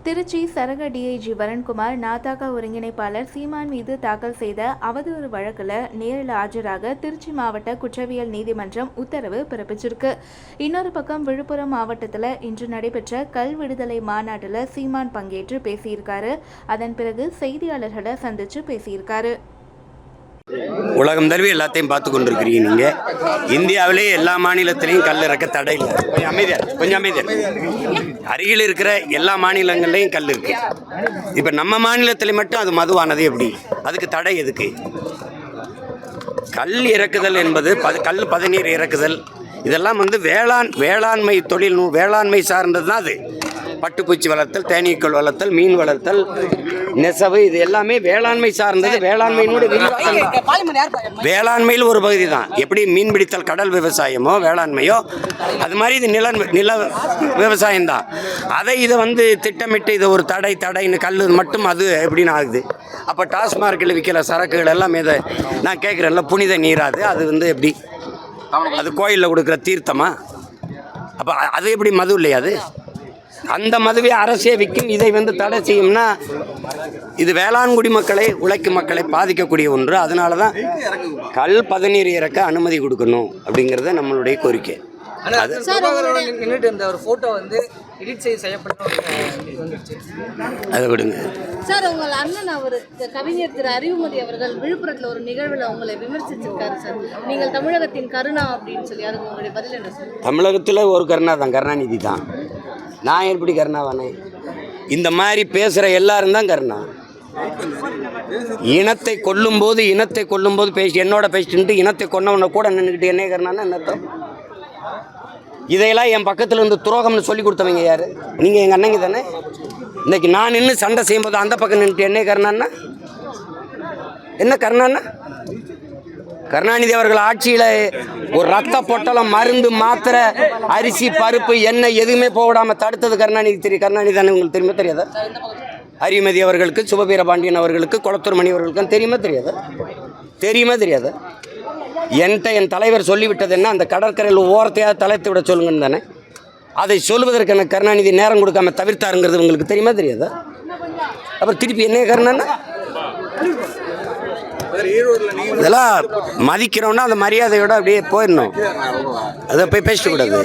திருச்சி சரக டிஐஜி வருண்குமார் நாதாக ஒருங்கிணைப்பாளர் சீமான் மீது தாக்கல் செய்த அவதூறு வழக்கில் நேரில் ஆஜராக திருச்சி மாவட்ட குற்றவியல் நீதிமன்றம் உத்தரவு பிறப்பிச்சிருக்கு. இன்னொரு பக்கம் விழுப்புரம் மாவட்டத்தில் இன்று நடைபெற்ற கல் விடுதலை மாநாட்டில் சீமான் பங்கேற்று பேசியிருக்காரு. அதன் பிறகு செய்தியாளர்களை சந்திச்சு பேசியிருக்காரு. உலகம் தழுவி எல்லாத்தையும் பார்த்து கொண்டிருக்கிறீங்க. நீங்கள் இந்தியாவிலேயே எல்லா மாநிலத்திலையும் கல் இறக்க தடை இல்லை. கொஞ்சம் அமைதியாக அருகில் இருக்கிற எல்லா மாநிலங்கள்லையும் கல் இருக்கு. இப்போ நம்ம மாநிலத்தில் மட்டும் அது மதுவானது எப்படி? அதுக்கு தடை எதுக்கு? கல் இறக்குதல் என்பது கல் பதநீர் இறக்குதல் இதெல்லாம் வேளாண்மை தொழில் வேளாண்மை சார்ந்தது தான். அது பட்டுப்பூச்சி வளர்த்தல், தேனீக்கள் வளர்த்தல், மீன் வளர்த்தல், நெசவு, இது எல்லாமே வேளாண்மை சார்ந்தது. வேளாண்மையினுடைய விரிவாக்கம் தான். வேளாண்மையில் ஒரு பகுதி தான். எப்படி மீன் பிடித்தல் கடல் விவசாயமோ வேளாண்மையோ அது மாதிரி இது நில விவசாயம் தான். இதை திட்டமிட்டு இதை ஒரு தடைன்னு கல் மட்டும் அது எப்படின்னு ஆகுது? அப்போ டாஸ்மார்க்கில் விற்கிற சரக்குகள் எல்லாம் இதை நான் கேட்குறேன்ல, புனித நீராது அது எப்படி? அது கோயிலில் கொடுக்குற தீர்த்தமா? அப்போ அது எப்படி மது இல்லையா? அது அந்த மதுவை அரசே விற்கும். இதை தடை செய்யும்னா இது வேளாண்குடி மக்களை, உழைக்கும் மக்களை பாதிக்கக்கூடிய ஒன்று. அதனால தான் கல் பதநீர் இறக்க அனுமதி கொடுக்கணும் அப்படிங்கிறத நம்மளுடைய கோரிக்கை. அதை விடுங்க சார். உங்கள் அண்ணன் கவிஞர் திரு அறிவுமதி அவர்கள் விழுப்புரத்தில் ஒரு நிகழ்வில் உங்களை விமர்சிச்சிருக்காரு சார். நீங்கள் தமிழகத்தின் கருணா அப்படின்னு சொல்லி, அதுக்கு உங்களுடைய பதில் என்ன சார்? தமிழகத்தில் ஒரு கருணா தான், கருணாநிதி தான். நான் எப்படி கருணாவானே? இந்த மாதிரி பேசுகிற எல்லாரும் தான் கருணா. இனத்தை கொல்லும்போது பேசி என்னோட பேசிட்டு இனத்தை கொன்னவனை கூட நின்றுக்கிட்டு என்ன கருணான்னு என்ன அர்த்தம்? இதையெல்லாம் என் பக்கத்தில் இருந்து துரோகம்னு சொல்லி கொடுத்தவங்க யார்? நீங்கள் எங்கள் அண்ணங்க தானே. இன்னைக்கு நான் நின்று சண்டை செய்யும்போது அந்த பக்கம் நின்றுட்டு என்ன கருணான்னா என்ன கருணான்னா? கருணாநிதி அவர்கள் ஆட்சியில் ஒரு ரத்த பொட்டலம், மருந்து, மாத்திரை, அரிசி, பருப்பு, எண்ணெய் எதுவுமே போடாமல் தடுத்தது கருணாநிதி. கருணாநிதி தானே உங்களுக்கு தெரியுமா தெரியாதா? அறிவுமதி அவர்களுக்கு, சுபவீரபாண்டியன் அவர்களுக்கு, குளத்தூர் மணி அவர்களுக்கு தெரியுமா தெரியாதா? என்கிட்ட என் தலைவர் சொல்லிவிட்டது என்ன? அந்த கடற்கரையில் ஓரத்தையாவது தலைத்து விட சொல்லுங்கன்னு தானே. அதை சொல்வதற்கு எனக்கு கருணாநிதி நேரம் கொடுக்காம தவிர்த்தாருங்கிறது உங்களுக்கு தெரியுமா தெரியாதா? அப்புறம் திருப்பி என்ன கருணான்னா? இதெல்லாம் மதிக்கிறோம்னா அந்த மரியாதையோட அப்படியே போயிடணும். அதை போய் பேசிட்டு கூடாது.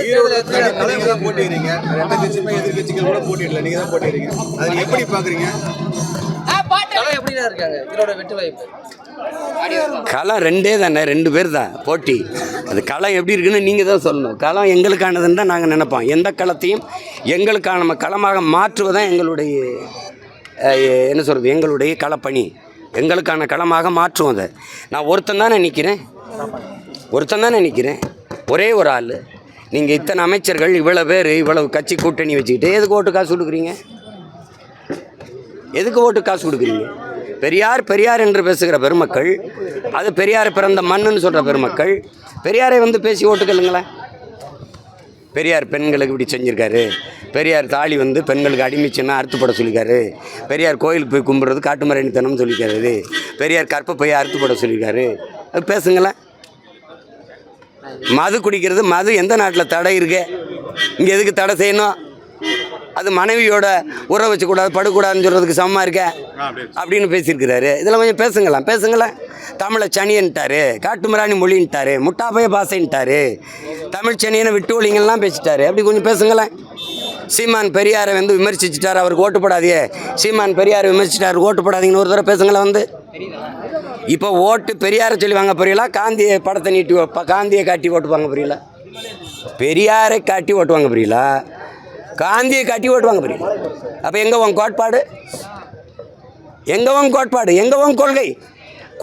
களம் ரெண்டே தானே, 2 பேர் தான் போட்டி. அது களம் எப்படி இருக்குன்னு நீங்கள் தான் சொல்லணும். களம் எங்களுக்கானதுன்னு தான் நாங்கள் நினைப்போம். எந்த களத்தையும் எங்களுக்கான களமாக மாற்றுவதான் எங்களுடைய எங்களுடைய களப்பணி. எங்களுக்கான களமாக மாற்றுவோம். அதை நான் ஒருத்தன் தானே நிற்கிறேன். ஒரே ஒரு ஆள். நீங்கள் இத்தனை அமைச்சர்கள், இவ்வளோ பேர், இவ்வளவு கட்சி கூட்டணி வச்சுக்கிட்டு எதுக்கு ஓட்டு காசு கொடுக்குறீங்க? பெரியார் என்று பேசுகிற பெருமக்கள், அது பெரியார் பிறந்த மண்ணுன்னு சொல்கிற பெருமக்கள், பெரியாரை பேசி ஓட்டுக்கலுங்களேன். பெரியார் பெண்களுக்கு இப்படி செஞ்சுருக்காரு, பெரியார் தாலி பெண்களுக்கு அடிமைச்சுன்னா அறுத்துப்பட சொல்லியிருக்காரு, பெரியார் கோயிலுக்கு போய் கும்பிட்றது காட்டுமரணித்தனம் சொல்லியிருக்காரு, பெரியார் கற்பப்பையை அறுத்துப்பட சொல்லியிருக்காரு. அது பேசுங்களேன். மது குடிக்கிறது, மது எந்த நாட்டில் தடை இருக்கு? இங்கே எதுக்கு தடை செய்யணும்? அது மனைவியோட உறவு வச்சக்கூடாது, படக்கூடாதுன்னு சொல்கிறதுக்கு சமமாக இருக்க அப்படின்னு பேசியிருக்கிறாரு. இதெல்லாம் கொஞ்சம் பேசுங்களேன். தமிழை சனின்ட்டாரு, காட்டுமிராணி மொழின்ட்டாரு, முட்டாப்பைய பாசைன்ட்டாரு, தமிழ் சனியனை விட்டு ஒழிங்கெல்லாம் பேசிட்டாரு. அப்படி கொஞ்சம் பேசுங்களேன். சீமான் பெரியாரை விமர்சிச்சுட்டார், அவருக்கு ஓட்டு போடாதே. சீமான் பெரியாரை விமர்சிச்சிட்டார், ஓட்டு போடாதீங்கன்னு ஒரு தடவை பேசுங்களேன். இப்போ ஓட்டு பெரியாரை சொல்லி வாங்க புரியல, காந்தியை படத்தை நீட்டி காந்தியை காட்டி ஓட்டு வாங்க புரியல, பெரியாரை காட்டி ஓட்டு வாங்க புரியல, காந்தியை காட்டி ஓட்டுவாங்க புரியல. அப்போ எங்கே உன் கோட்பாடு? எங்கே உன்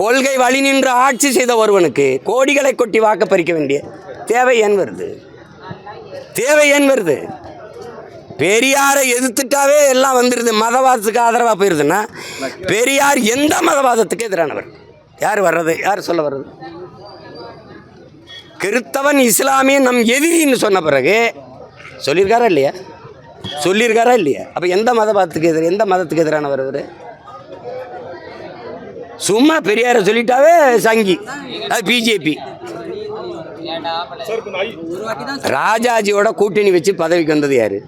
கொள்கை வழி நின்று ஆட்சி செய்த ஒருவனுக்கு கோடிகளை கொட்டி வாக்க பறிக்க வேண்டிய தேவை ஏன் வருது? பெரியாரை எதிர்த்துட்டாவே எல்லாம் வந்துடுது. மதவாதத்துக்கு ஆதரவாக போயிருதுன்னா பெரியார் எந்த மதவாதத்துக்கு எதிரானவர்? யார் சொல்ல வர்றது? கிறிஸ்தவன், இஸ்லாமியன் நம் எதிரின்னு சொன்ன பிறகு சொல்லியிருக்காரா இல்லையா? அப்போ எந்த மதத்துக்கு எதிரானவர் அவர்? சும்மா பெரியாரை சொல்லிட்டாவே சங்கி, அது பிஜேபி. ராஜாஜியோட கூட்டணி வச்சு பதவிக்கு வந்தது யாரு?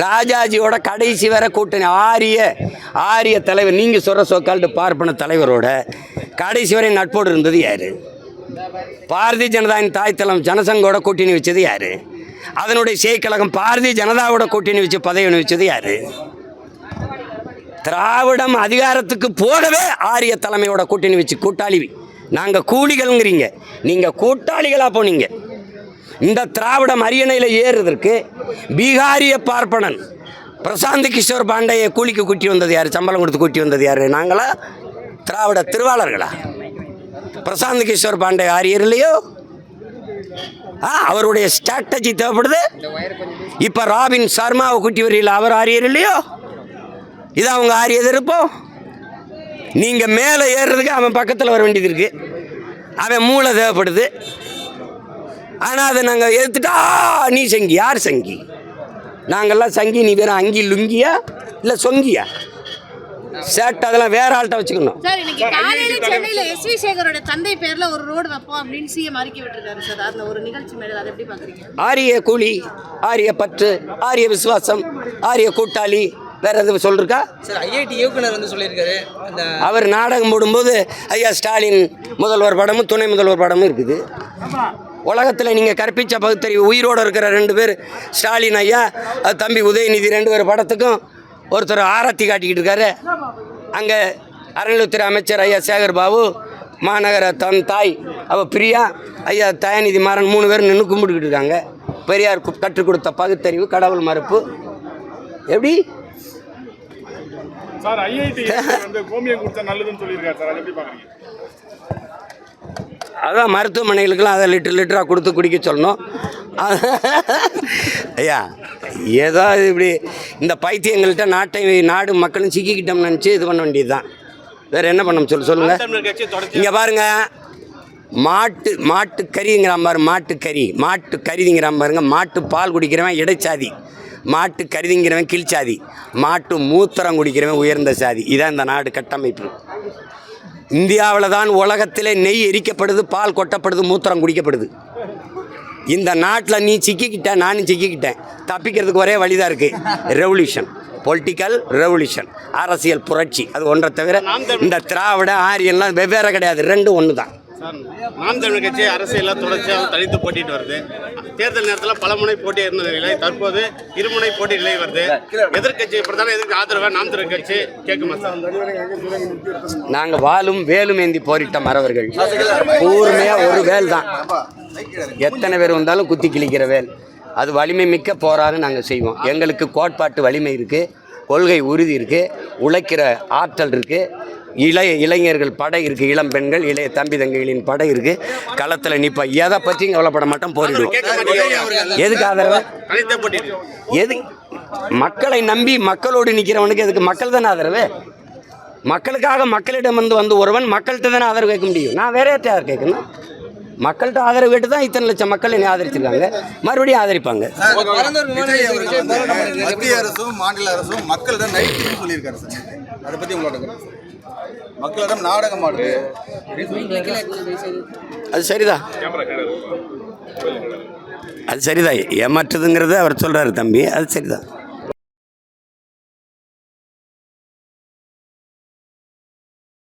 ராஜாஜியோட கடைசி வரை கூட்டணி ஆரிய தலைவர், நீங்கள் சொல்கிற சோக்கால்டு பார்ப்பன தலைவரோட கடைசி வரை நட்போடு இருந்தது யார்? பாரதிய ஜனதாவின் தாய்த்தலம் ஜனசங்கோட கூட்டணி வச்சது யார்? அதனுடைய செய்கழகம் பாரதிய ஜனதாவோட கூட்டணி வச்சு பதவி அனுபவிச்சது யார்? திராவிடம் அதிகாரத்துக்கு போகவே ஆரிய தலைமையோட கூட்டணி வச்சு கூட்டாளி. நாங்கள் கூலிகள்ங்கிறீங்க, நீங்கள் கூட்டாளிகளாக போனீங்க. இந்த திராவிடம் அரியணையில் ஏறுறதற்கு பீகாரிய பார்ப்பனன் பிரசாந்த் கிஷோர் பாண்டையை கூலிக்கு கூட்டி வந்தது யார்? சம்பளம் கொடுத்து கூட்டி வந்தது யார்? நாங்களா? திராவிட திருவாளர்களா? பிரசாந்த் கிஷோர் பாண்டே ஆரியர் இல்லையோ? அவருடைய ஸ்ட்ராட்டஜி தேவைப்படுது. இப்போ ராபின் சர்மாவை கூட்டி வரீங்களா? அவர் ஆரியர் இல்லையோ? இது அவங்க ஆரிய எதிர்ப்போம். நீங்கள் மேலே ஏறுறதுக்கு அவன் பக்கத்தில் வர வேண்டியது இருக்குது. அவன் மூளை தேவைப்படுது. ஆனால் அதை நாங்கள் எடுத்துட்டா நீ சங்கி. யார் சங்கி? நாங்கள்லாம் சங்கி. நீ வேற அங்கி லுங்கியா இல்லை சொங்கியா? சேட் அதெல்லாம் வேற ஆள்கிட்ட வச்சுக்கணும். சார், இன்னைக்கு காலையில சென்னையில எஸ்வி சேகரோட தந்தை பேர்ல ஒரு ரோடு வைப்போம் அப்படின்னு சிஎம் அறிக்கை விட்டுருக்காரு சார். அந்த ஒரு நிகழ்ச்சி மேல அதை எப்படி பாக்குறீங்க? ஆரிய கூலி, ஆரிய பற்று, ஆரிய விசுவாசம், ஆரிய கூட்டாளி, வேற எதுவும் சொல்லிருக்கா சார்? ஐஐடி இயக்குனர் வந்து சொல்லியிருக்காரு. அவர் நாடகம் போடும்போது ஐயா ஸ்டாலின் முதல்வர் படமும் துணை முதல்வர் படமும் இருக்குது. உலகத்தில் நீங்கள் கற்பித்த பகுத்தறிவு உயிரோடு இருக்கிற 2 பேர், ஸ்டாலின் ஐயா தம்பி உதயநிதி, 2 பேர் படத்துக்கும் ஒருத்தர் ஆரத்தி காட்டிக்கிட்டு இருக்காரு. அங்கே அறநிலையத்துறை அமைச்சர் ஐயா சேகர் பாபு, மாநகர தாய் பிரியா, ஐயா தயாநிதி மாறன் 3 பேர் நின்று கும்பிட்டுக்கிட்டு இருக்காங்க. பெரியார் கற்றுக் கொடுத்த பகுத்தறிவு, கடவுள் மறுப்பு. எப்படி சார் ஐஐடி வந்து கோமியம் கொடுத்தா நல்லதுன்னு சொல்லியிருக்காரு சார், அதை எப்படி பார்க்குறீங்க? அதான் மருத்துவமனைகளுக்கெல்லாம் அதை லிட்டராக கொடுத்து குடிக்க சொல்லணும். ஐயா ஏதோ இப்படி இந்த பைத்தியங்கள்கிட்ட நாடு மக்களும் சிக்கிக்கிட்டோம்னு நினச்சி இது பண்ண வேண்டியது தான். வேறு என்ன பண்ண சொல்லுங்கள். இங்கே பாருங்கள், மாட்டு கறிங்கிறான் பாரு, மாட்டு கறிங்கிறான் பாருங்க. மாட்டு பால் குடிக்கிறவன் இடைச்சாதி, மாட்டு கருதிங்கிறவன் கீழ்ச்சாதி, மாட்டு மூத்திரம் குடிக்கிறவன் உயர்ந்த சாதி. இதான் இந்த நாடு கட்டமைப்பு. இந்தியாவில் தான் உலகத்திலே நெய் எரிக்கப்படுது, பால் கொட்டப்படுது, மூத்திரம் குடிக்கப்படுது. இந்த நாட்டில் நீ சிக்கிக்கிட்ட, நானும் சிக்கிக்கிட்டேன். தப்பிக்கிறதுக்கு ஒரே வழிதான் இருக்குது, ரெவல்யூஷன், பொலிட்டிக்கல் ரெவல்யூஷன், அரசியல் புரட்சி. அது ஒன்றை தவிர இந்த திராவிட ஆரியன்லாம் வெவ்வேறு கிடையாது, 2 ஒன்று தான். நாம் தமிழர் கட்சி அரசியலில் தொடர்ச்சியாக தனித்து போட்டிட்டு வருது. தேர்தல் நேரத்தில் பல முனை போட்டி இருந்த நிலை தற்போது இருமுனை போட்டி நிலை வருது. எதிர்கட்சி பிரதான எதிர்க்கு ஆதரவை நாம் தமிழர் கட்சி கேட்குமா சார்? நாங்கள் வாலும் வேலும் ஏந்தி போரிட்ட மறவர்கள். கூர்மையாக ஒரு வேல் தான், எத்தனை பேர் வந்தாலும் குத்தி கிழிக்கிற வேல். அது வலிமை மிக்க போராக நாங்கள் செய்வோம். எங்களுக்கு கோட்பாட்டு வலிமை இருக்குது, கொள்கை உறுதி இருக்குது, உழைக்கிற ஆற்றல் இருக்குது, இளைஞர்கள் படை இருக்குது, இளம் பெண்கள், இளைய தம்பி தங்கைகளின் படை இருக்குது. களத்தில் நிற்ப எதை பற்றியும் கவலைப்பட மாட்டோம், போரிடுவோம். எதுக்கு ஆதரவு? எது மக்களை நம்பி மக்களோடு நிற்கிறவனுக்கு எதுக்கு? மக்கள் தானே ஆதரவு. மக்களுக்காக மக்களிடம் வந்து ஒருவன் மக்கள்கிட்ட தானே ஆதரவு கேட்க முடியும். நான் வேற யார் கேட்கணும்? மக்கள்கிட்ட ஆதரவு கேட்டு தான் இத்தனை லட்சம் மக்கள் என்னை ஆதரிச்சிருக்காங்க, மறுபடியும் ஆதரிப்பாங்க. மத்திய அரசும் மாநில அரசும் மக்களிடம் நைட்டு சொல்லியிருக்காரு சார், அதை பற்றி உங்களோட மக்களிடம் நாடகம் ஆடு. அது சரிதான், அது சரிதான். ஏமாற்றுதுங்கிறத அவர் சொல்கிறாரு தம்பி, அது சரிதான்.